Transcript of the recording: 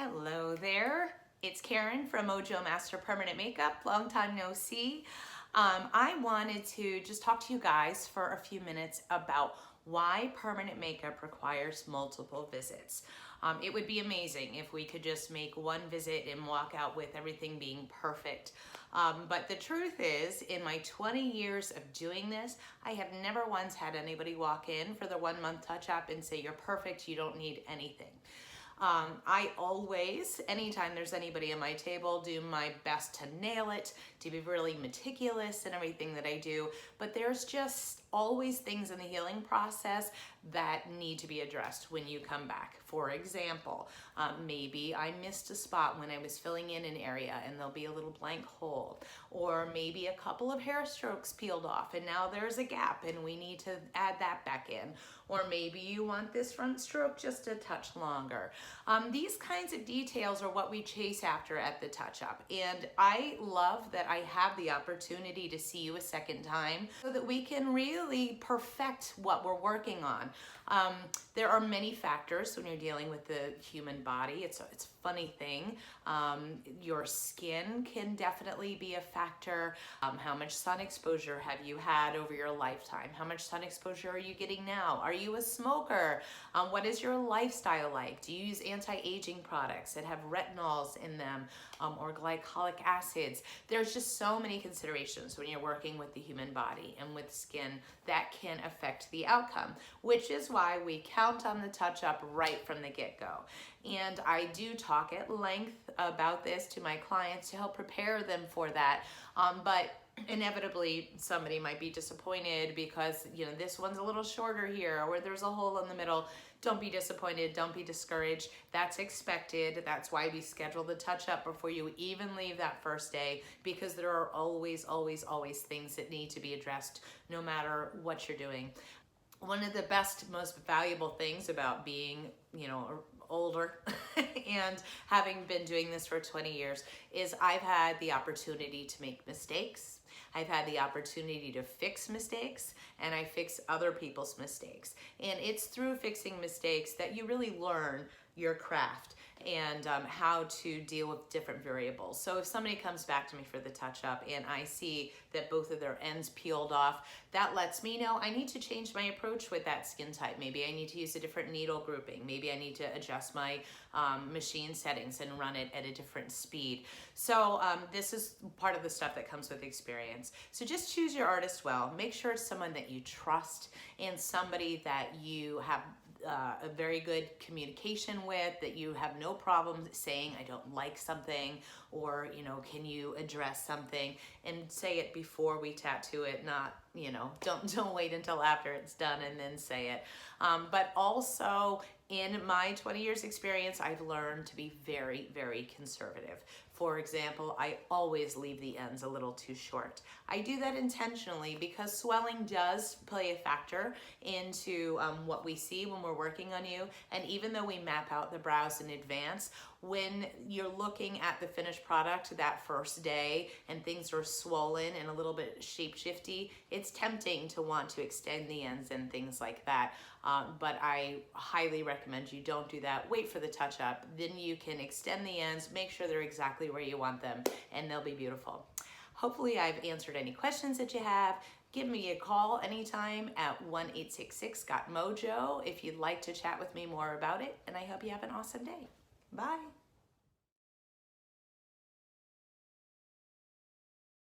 Hello there, it's Karen from Mojo Master Permanent Makeup. Long time no see. I wanted to just talk to you guys for a few minutes about why permanent makeup requires multiple visits. It would be amazing if we could just make one visit and walk out with everything being perfect. But the truth is, in my 20 years of doing this, I have never once had anybody walk in for the 1 month touch-up and say, "You're perfect, you don't need anything." I always, anytime there's anybody at my table, do my best to nail it, to be really meticulous in everything that I do, but there's just always things in the healing process that need to be addressed when you come back. For example, maybe I missed a spot when I was filling in an area and there'll be a little blank hole, or maybe a couple of hair strokes peeled off and now there's a gap and we need to add that back in, or maybe you want this front stroke just a touch longer. These kinds of details are what we chase after at the touch-up, and I love that I have the opportunity to see you a second time so that we can really perfect what we're working on. There are many factors when you're dealing with the human body. It's a funny thing. Your skin can definitely be a factor. How much sun exposure have you had over your lifetime? How much sun exposure are you getting now? Are you a smoker? What is your lifestyle like? Do you use anti-aging products that have retinols in them, or glycolic acids? There's just so many considerations when you're working with the human body and with skin that can affect the outcome, which is why we count on the touch-up right from the get-go. And I do talk at length about this to my clients to help prepare them for that. But inevitably somebody might be disappointed because, you know, this one's a little shorter here, or there's a hole in the middle. Don't be disappointed, don't be discouraged. That's expected. That's why we schedule the touch-up before you even leave that first day, because there are always things that need to be addressed no matter what you're doing. One of the best, most valuable things about being, older and having been doing this for 20 years is I've had the opportunity to make mistakes. I've had the opportunity to fix mistakes, and I fix other people's mistakes. And it's through fixing mistakes that you really learn your craft and how to deal with different variables. So if somebody comes back to me for the touch-up and I see that both of their ends peeled off, that lets me know I need to change my approach with that skin type. Maybe I need to use a different needle grouping. Maybe I need to adjust my machine settings and run it at a different speed. So this is part of the stuff that comes with experience. So just choose your artist well. Make sure it's someone that you trust and somebody that you have a very good communication with, that you have no problem saying, "I don't like something," or, "Can you address something?" and say it before we tattoo it, not, don't wait until after it's done and then say it. But also, in my 20 years experience, I've learned to be very conservative. For example, I always leave the ends a little too short. I do that intentionally because swelling does play a factor into what we see when we're working on you. And even though we map out the brows in advance, when you're looking at the finished product that first day and things are swollen and a little bit shape-shifty, it's tempting to want to extend the ends and things like that. But I highly recommend you don't do that. Wait for the touch-up. Then you can extend the ends, make sure they're exactly where you want them, and they'll be beautiful. Hopefully I've answered any questions that you have. Give me a call anytime at 1-866-GOT-MOJO if you'd like to chat with me more about it, and I hope you have an awesome day. Bye.